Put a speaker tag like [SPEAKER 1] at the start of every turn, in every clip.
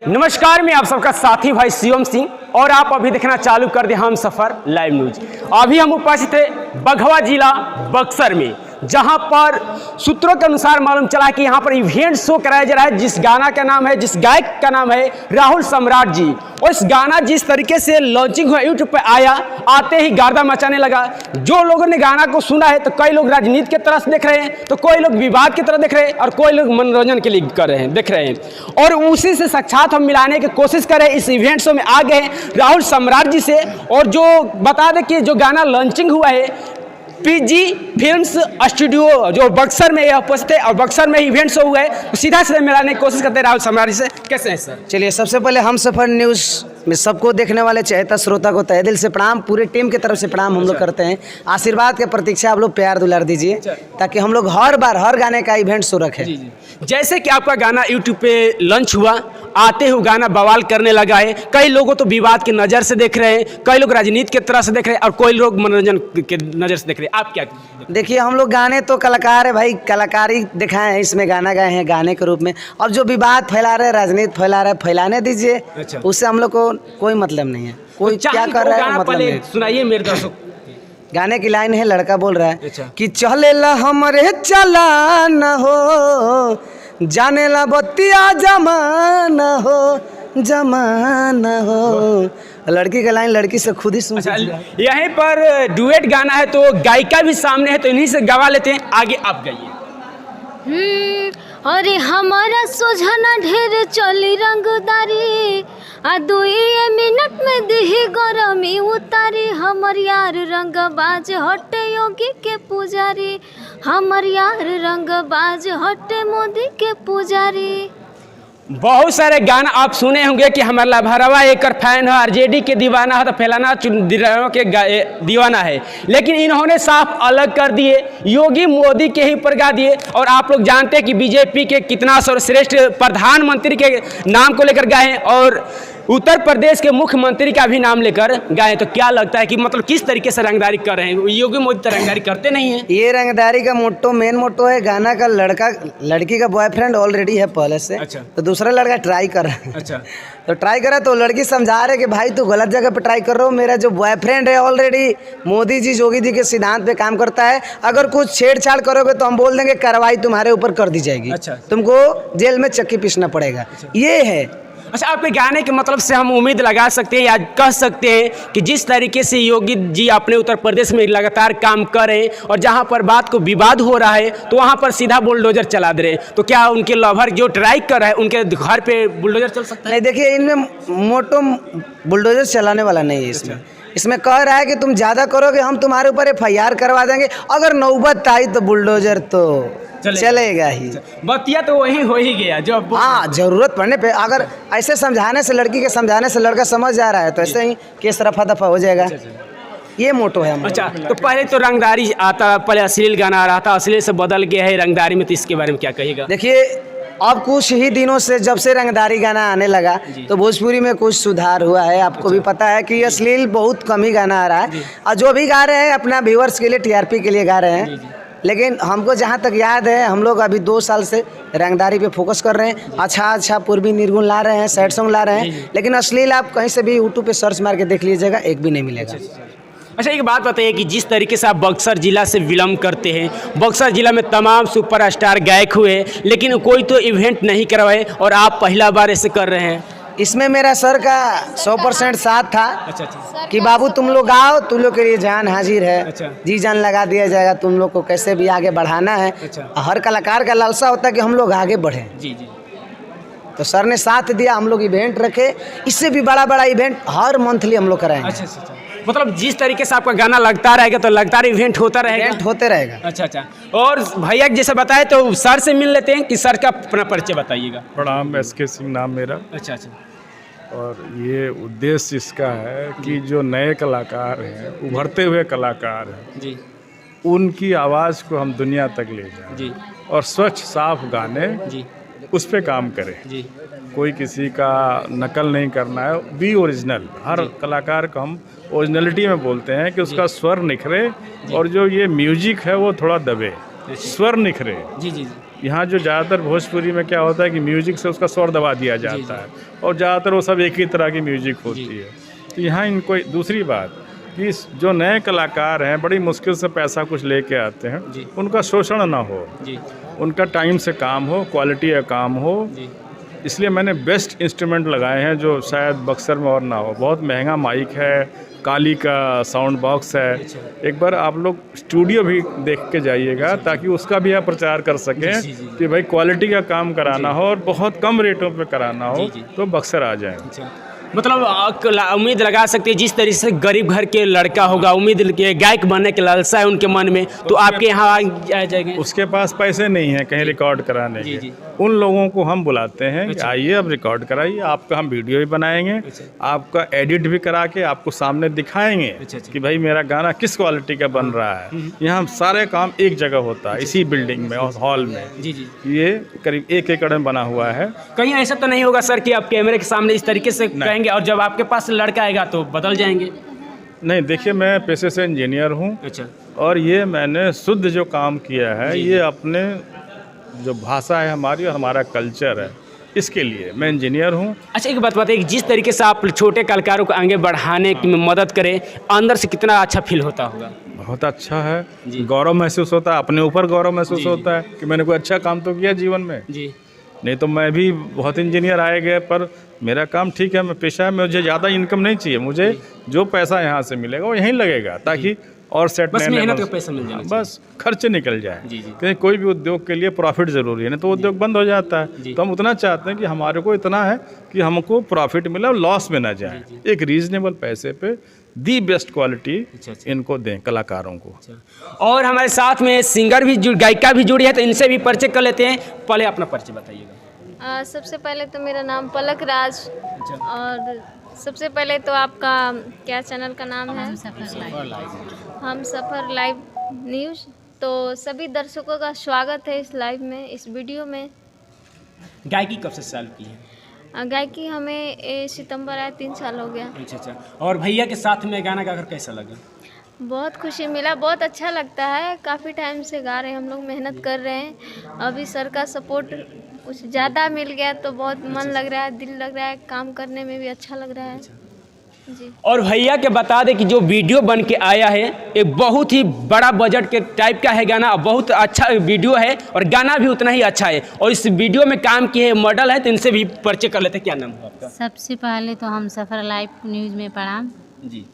[SPEAKER 1] नमस्कार, मैं आप सबका साथी भाई शिवम सिंह और आप अभी देखना चालू कर दे हम सफर लाइव न्यूज। अभी हम उपस्थित है बघवा जिला बक्सर में, जहां पर सूत्रों के अनुसार मालूम चला कि यहां पर इवेंट शो कराया जा रहा है, जिस गाना का नाम है, जिस गायक का नाम है राहुल सम्राट जी। और इस गाना जिस तरीके से लॉन्चिंग हुआ, यूट्यूब पे आया, आते ही गर्दा मचाने लगा। जो लोगों ने गाना को सुना है तो कई लोग राजनीति की तरफ देख रहे हैं, तो कोई लोग विवाद की तरफ देख रहे हैं और कोई लोग मनोरंजन के लिए कर रहे हैं, देख रहे हैं। और उसी से साक्षात हम मिलाने की कोशिश करें, इस इवेंट शो में आ गए राहुल सम्राट जी से। और जो बता दें कि जो गाना लॉन्चिंग हुआ है पीजी फिल्म्स स्टूडियो जो बक्सर में उपस्थित है और बक्सर में इवेंट शो हुआ है, तो सीधा मिलाने की कोशिश करते हैं राहुल सम्राट जी से। कैसे हैं सर?
[SPEAKER 2] चलिए, सबसे पहले हम सफर न्यूज़ में सबको देखने वाले चहेता श्रोता को तहे दिल से प्रणाम, पूरे टीम की तरफ से प्रणाम हम लोग करते हैं। आशीर्वाद के प्रतीक्षा आप लोग प्यार दुलार दीजिए ताकि हम लोग हर बार हर गाने का इवेंट शो रखें।
[SPEAKER 1] जैसे कि आपका गाना यूट्यूब पे लॉन्च हुआ, आते हुए गाना बवाल करने लगा है। कई लोगों तो विवाद की नज़र से देख रहे हैं, कई लोग राजनीति की तरह से देख रहे हैं और कोई लोग मनोरंजन के नज़र से देख रहे हैं। आप क्या
[SPEAKER 2] देखिए, हम लोग गाने तो कलाकार है भाई, कलाकारी दिखाए हैं, इसमें गाना गाए हैं गाने के रूप में। अब जो विवाद फैला रहे, राजनीति फैला रहे, फैलाने दीजिए। उससे हम लोग को कोई मतलब नहीं है। कोई क्या कर रहा है मतलब नहीं।
[SPEAKER 1] सुनाइए मेरे दर्शक।
[SPEAKER 2] गाने की लाइन है, लड़का बोल रहा है कि चलेला हमरे चला न हो, जाने ला बत्तिया जमाना हो, जमाना हो। लड़की का लाइन लड़की से खुद ही सुन।
[SPEAKER 1] यहीं पर डुएट गाना है तो गायिका भी सामने है, तो इन्हीं से गवा लेते हैं। आगे आप गाइए।
[SPEAKER 3] अरे हमारा सोझना ढेर चली रंगदारी, आ 2 मिनट में दिही गरमी उतारी। हमर यार रंगबाज हटे योगी के पुजारी, हमर यार रंगबाज हटे मोदी के पुजारी।
[SPEAKER 1] बहुत सारे गाना आप सुने होंगे कि हमारा लाभरवा एक फैन है, आरजेडी के दीवाना है, तो फैलाना के दीवाना है। लेकिन इन्होंने साफ अलग कर दिए, योगी मोदी के ही पर गा दिए। और आप लोग जानते हैं कि बीजेपी के कितना सर्वश्रेष्ठ प्रधानमंत्री के नाम को लेकर गाए और उत्तर प्रदेश के मुख्यमंत्री का भी नाम लेकर गाए। तो क्या लगता है कि मतलब किस तरीके से रंगदारी कर रहे हैं? योगी मोदी तो रंगदारी करते नहीं है।
[SPEAKER 2] ये रंगदारी का मोटो, मेन मोटो है गाना का, लड़की का बॉयफ्रेंड ऑलरेडी है पहले से। अच्छा। तो दूसरा लड़का ट्राई कर रहा है। अच्छा। तो ट्राई करा तो लड़की समझा रहे कि भाई तू गलत जगह पे ट्राई कर रहा हो, मेरा जो बॉयफ्रेंड है ऑलरेडी मोदी जी योगी जी के सिद्धांत पे काम करता है, अगर कुछ छेड़छाड़ करोगे तो हम बोल देंगे कार्रवाई तुम्हारे ऊपर कर दी जाएगी। अच्छा। तुमको जेल में चक्की पीसना पड़ेगा। अच्छा। ये है।
[SPEAKER 1] अच्छा, आपके गाने के मतलब से हम उम्मीद लगा सकते हैं या कह सकते हैं कि जिस तरीके से योगी जी अपने उत्तर प्रदेश में लगातार काम कर रहे हैं और जहां पर बात को विवाद हो रहा है तो वहां पर सीधा बुलडोजर चला दे रहे हैं, तो क्या उनके लवर जो ट्राई कर रहा है उनके घर पे बुलडोजर चल सकता है?
[SPEAKER 2] नहीं, देखिए, इनमें मोटो बुलडोजर चलाने वाला नहीं है। इसमें इसमें कह रहा है कि तुम ज़्यादा करोगे हम तुम्हारे ऊपर FIR करवा देंगे, अगर नौबत आई तो बुलडोजर तो चलेगा ही।
[SPEAKER 1] बतिया तो वही हो ही गया जो।
[SPEAKER 2] हाँ, जरूरत पड़ने पे अगर ऐसे समझाने से, लड़की के समझाने से लड़का समझ जा रहा है तो ऐसे ही केस रफा दफा हो जाएगा। ये मोटो है।
[SPEAKER 1] अच्छा, तो पहले तो रंगदारी आता, पहले अश्लील गाना आ रहा था, अश्लील से बदल गया है रंगदारी में, तो इसके बारे में क्या कहिएगा?
[SPEAKER 2] देखिए, अब कुछ ही दिनों से जब से रंगदारी गाना आने लगा तो भोजपुरी में कुछ सुधार हुआ है। आपको भी पता है कि अश्लील बहुत कम ही गाना आ रहा है और जो भी गा रहे हैं अपना व्यूअर्स के लिए, TRP के लिए गा रहे हैं। लेकिन हमको जहाँ तक याद है, हम लोग अभी 2 साल से रंगदारी पे फोकस कर रहे हैं। अच्छा पूर्वी निर्गुण ला रहे हैं, सैड सॉन्ग ला रहे हैं, लेकिन अश्लील आप कहीं से भी यूट्यूब पे सर्च मार के देख लीजिएगा, एक भी नहीं मिलेगा।
[SPEAKER 1] अच्छा, एक बात बताइए कि जिस तरीके से आप बक्सर जिला से बिलोंग करते हैं, बक्सर जिला में तमाम सुपरस्टार गायक हुए, लेकिन कोई तो इवेंट नहीं करवाए और आप पहला बार ऐसे कर रहे हैं।
[SPEAKER 2] इसमें मेरा सर का 100% साथ था। अच्छा। कि बाबू तुम लोग आओ, तुम लोग के लिए जान हाजिर है। अच्छा। जी जान लगा दिया जाएगा, तुम लोग को कैसे भी आगे बढ़ाना है। अच्छा। हर कलाकार का लालसा होता है कि हम लोग आगे बढ़ें। जी। तो सर ने साथ दिया, हम लोग इवेंट रखे, इससे भी बड़ा इवेंट हर मंथली हम लोग कराएंगे।
[SPEAKER 1] अच्छा। मतलब जिस तरीके से आपका गाना लगता रहेगा तो लगातार इवेंट होता रहेगा। अच्छा। और भैया जैसे बताए तो सर से मिल लेते हैं कि सर का अपना परिचय बताइएगा।
[SPEAKER 4] प्रणाम, SK सिंह नाम मेरा।
[SPEAKER 1] अच्छा।
[SPEAKER 4] और ये उद्देश्य इसका है कि जो नए कलाकार हैं, उभरते हुए कलाकार हैं जी, उनकी आवाज़ को हम दुनिया तक ले जाएं जी, और स्वच्छ साफ गाने जी, उस पे काम करें जी। कोई किसी का नकल नहीं करना है, बी ओरिजिनल। हर कलाकार को हम ओरिजिनलिटी में बोलते हैं कि उसका स्वर निखरे और जो ये म्यूजिक है वो थोड़ा दबे, स्वर निखरे। जी। यहाँ जो ज़्यादातर भोजपुरी में क्या होता है कि म्यूजिक से उसका स्वर दबा दिया जाता है और ज़्यादातर वो सब एक ही तरह की म्यूजिक होती है। तो यहाँ इनको दूसरी बात कि जो नए कलाकार हैं बड़ी मुश्किल से पैसा कुछ लेके आते हैं, उनका शोषण ना हो, उनका टाइम से काम हो, क्वालिटी का काम हो, इसलिए मैंने बेस्ट इंस्ट्रूमेंट लगाए हैं जो शायद बक्सर में और ना हो। बहुत महंगा माइक है, काली का साउंड बॉक्स है। एक बार आप लोग स्टूडियो भी देख के जाइएगा ताकि उसका भी आप प्रचार कर सकें कि भाई क्वालिटी का काम कराना हो और बहुत कम रेटों पे कराना हो तो बक्सर आ जाएं।
[SPEAKER 1] मतलब उम्मीद लगा सकते हैं जिस तरीके से गरीब घर के लड़का होगा, उम्मीद के गायक बनने के लालसा है उनके मन में, तो आपके यहाँ आ जाएंगे।
[SPEAKER 4] उसके पास पैसे नहीं है कहीं रिकॉर्ड कराने के, उन लोगों को हम बुलाते हैं कि आइए अब रिकॉर्ड कराइए, आपका हम वीडियो भी बनाएंगे, आपका एडिट भी करा के आपको सामने दिखाएंगे कि भाई मेरा गाना किस क्वालिटी का बन रहा है। यहाँ सारे काम एक जगह होता है, इसी बिल्डिंग में और हॉल में। ये करीब 1 एकड़ में बना हुआ है।
[SPEAKER 1] कहीं ऐसा तो नहीं होगा सर कि आप कैमरे के सामने इस तरीके से कहेंगे और जब आपके पास लड़का आएगा तो बदल जाएंगे?
[SPEAKER 4] नहीं, देखिए मैं पेशे से इंजीनियर हूँ और ये मैंने शुद्ध जो काम किया है ये अपने जो भाषा है हमारी और हमारा कल्चर है, इसके लिए मैं इंजीनियर हूँ।
[SPEAKER 1] अच्छा, एक बात बताइए, जिस तरीके से आप छोटे कलाकारों को आगे बढ़ाने की मदद करें, अंदर से कितना अच्छा फील होता होगा?
[SPEAKER 4] बहुत अच्छा है, गौरव महसूस होता है, अपने ऊपर गौरव महसूस होता है कि मैंने कोई अच्छा काम तो किया जीवन में। नहीं तो मैं भी बहुत इंजीनियर आए गए, पर मेरा काम ठीक है, मैं पेशा है, मुझे ज़्यादा इनकम नहीं चाहिए, मुझे जो पैसा यहाँ से मिलेगा वो यहीं लगेगा ताकि और सेट
[SPEAKER 1] बस मेहनत का पैसा मिल जाए,
[SPEAKER 4] बस खर्चे निकल जाए। क्योंकि कोई भी उद्योग के लिए प्रॉफिट ज़रूरी है, नहीं तो उद्योग बंद हो जाता है। तो हम उतना चाहते हैं कि हमारे को इतना है कि हमको प्रॉफिट मिले और लॉस में ना जाए, एक रीजनेबल पैसे पे दी बेस्ट क्वालिटी इनको दें कलाकारों को।
[SPEAKER 1] और हमारे साथ में सिंगर भी गायिका भी जुड़ी है, तो इनसे भी परिचय कर लेते हैं। पहले अपना परिचय बताइएगा।
[SPEAKER 3] सबसे पहले तो मेरा नाम पलक राज, और सबसे पहले तो आपका क्या चैनल का नाम है? हम सफ़र लाइव न्यूज़। तो सभी दर्शकों का स्वागत है इस लाइव में, इस वीडियो में।
[SPEAKER 1] गायकी कब से चालू की है?
[SPEAKER 3] गायकी हमें सितंबर आया 3 साल हो गया।
[SPEAKER 1] अच्छा। और भैया के साथ में गाना गाकर कैसा लगा?
[SPEAKER 3] बहुत खुशी मिला, बहुत अच्छा लगता है। काफ़ी टाइम से गा रहे हैं हम लोग, मेहनत कर रहे हैं। अभी सर का सपोर्ट कुछ ज़्यादा मिल गया तो बहुत मन लग रहा है, दिल लग रहा है, काम करने में भी अच्छा लग रहा है जी। और
[SPEAKER 1] भैया के बता दें कि जो वीडियो बन के आया है एक बहुत ही बड़ा बजट के टाइप का है गाना, बहुत अच्छा वीडियो है और गाना भी उतना ही अच्छा है। और इस वीडियो में काम किए मॉडल है, तो इनसे भी परिचय कर लेते हैं। क्या नाम है आपका?
[SPEAKER 5] सबसे पहले तो हम सफ़र लाइव न्यूज़ में पढ़ा
[SPEAKER 1] जी।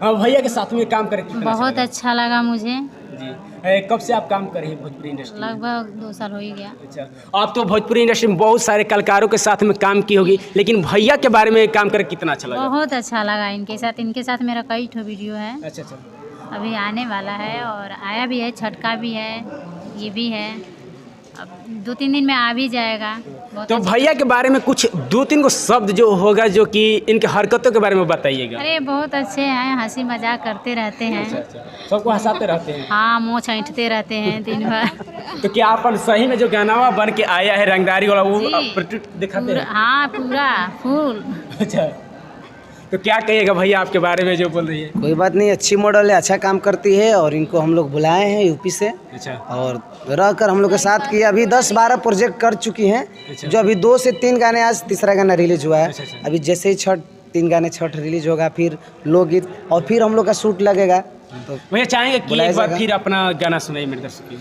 [SPEAKER 1] भैया के साथ में काम करके
[SPEAKER 5] बहुत अच्छा लगा मुझे
[SPEAKER 1] जी। कब से आप काम कर रहे हैं भोजपुरी इंडस्ट्री?
[SPEAKER 5] लगभग 2 साल हो ही गया।
[SPEAKER 1] अच्छा, आप तो भोजपुरी इंडस्ट्री में बहुत सारे कलाकारों के साथ में काम की होगी, लेकिन भैया के बारे में काम करके कितना अच्छा लगा?
[SPEAKER 5] बहुत अच्छा लगा इनके साथ मेरा कई ठो वीडियो है।
[SPEAKER 1] अच्छा,
[SPEAKER 5] अभी आने वाला है और आया भी है, छटका भी है, ये भी है, अब 2-3 दिन में आ भी जाएगा।
[SPEAKER 1] तो भैया के बारे में कुछ 2-3 को शब्द जो होगा जो कि इनके हरकतों के बारे में बताइएगा।
[SPEAKER 5] अरे बहुत अच्छे हैं, हंसी मजाक करते रहते हैं।
[SPEAKER 1] अच्छा, सबको हंसाते रहते हैं।
[SPEAKER 5] हाँ, मुँह छाँटते रहते हैं दिन भर।
[SPEAKER 1] तो क्या आप सही में जो गाना बन के आया है रंगदारी वाला वो दिखाते हैं?
[SPEAKER 5] हाँ, पूरा फुल।
[SPEAKER 1] अच्छा, तो क्या कहिएगा भैया आपके बारे में जो बोल रही है?
[SPEAKER 2] कोई बात नहीं, अच्छी मॉडल है, अच्छा काम करती है और इनको हम लोग बुलाए हैं यूपी से।
[SPEAKER 1] अच्छा।
[SPEAKER 2] और रहकर हम लोग के साथ किया, अभी 10-12 प्रोजेक्ट कर चुकी हैं। अच्छा। जो अभी 2 से 3 गाने, आज तीसरा गाना रिलीज हुआ है। अच्छा। अभी जैसे ही 3 गाने छठ रिलीज होगा, फिर लोकगीत और फिर हम लोग का शूट लगेगा। तो
[SPEAKER 1] भैया चाहेंगे कि एक बार फिर अपना गाना सुनाइए मेरे दर्शकों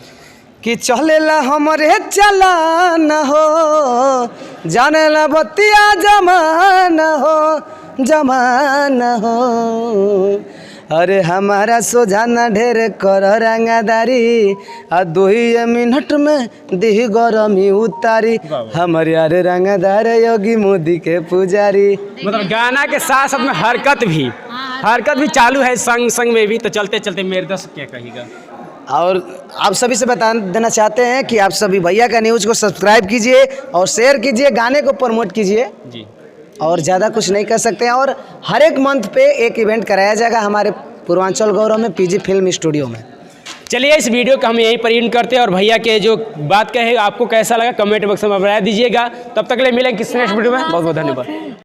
[SPEAKER 2] कि चलेला हमरे चलाना हो, जानेला बतिया जमाना हो, जमाना हो। अरे हमारा सोझाना ढेर कर रंगादारी, आ 2 मिनट में दी गरमी उतारी, हमारे यार रंगादार योगी मोदी के पुजारी।
[SPEAKER 1] मतलब गाना के साथ साथ में हरकत भी चालू है संग में भी। तो चलते चलते मेरे दर्शक क्या कहिएगा?
[SPEAKER 2] और आप सभी से बता देना चाहते हैं कि आप सभी भैया का न्यूज़ को सब्सक्राइब कीजिए और शेयर कीजिए, गाने को प्रमोट कीजिए जी। और ज़्यादा कुछ नहीं कर सकते हैं। और हर एक मंथ पे एक इवेंट कराया जाएगा हमारे पूर्वांचल गौरव में, पीजी फिल्म स्टूडियो में।
[SPEAKER 1] चलिए इस वीडियो को हम यहीं पर एंड करते हैं। और भैया के जो बात कहे आपको कैसा लगा कमेंट बॉक्स में बता दीजिएगा। तब तक के लिए मिलेंगे किसी नेक्स्ट वीडियो में। बहुत बहुत धन्यवाद।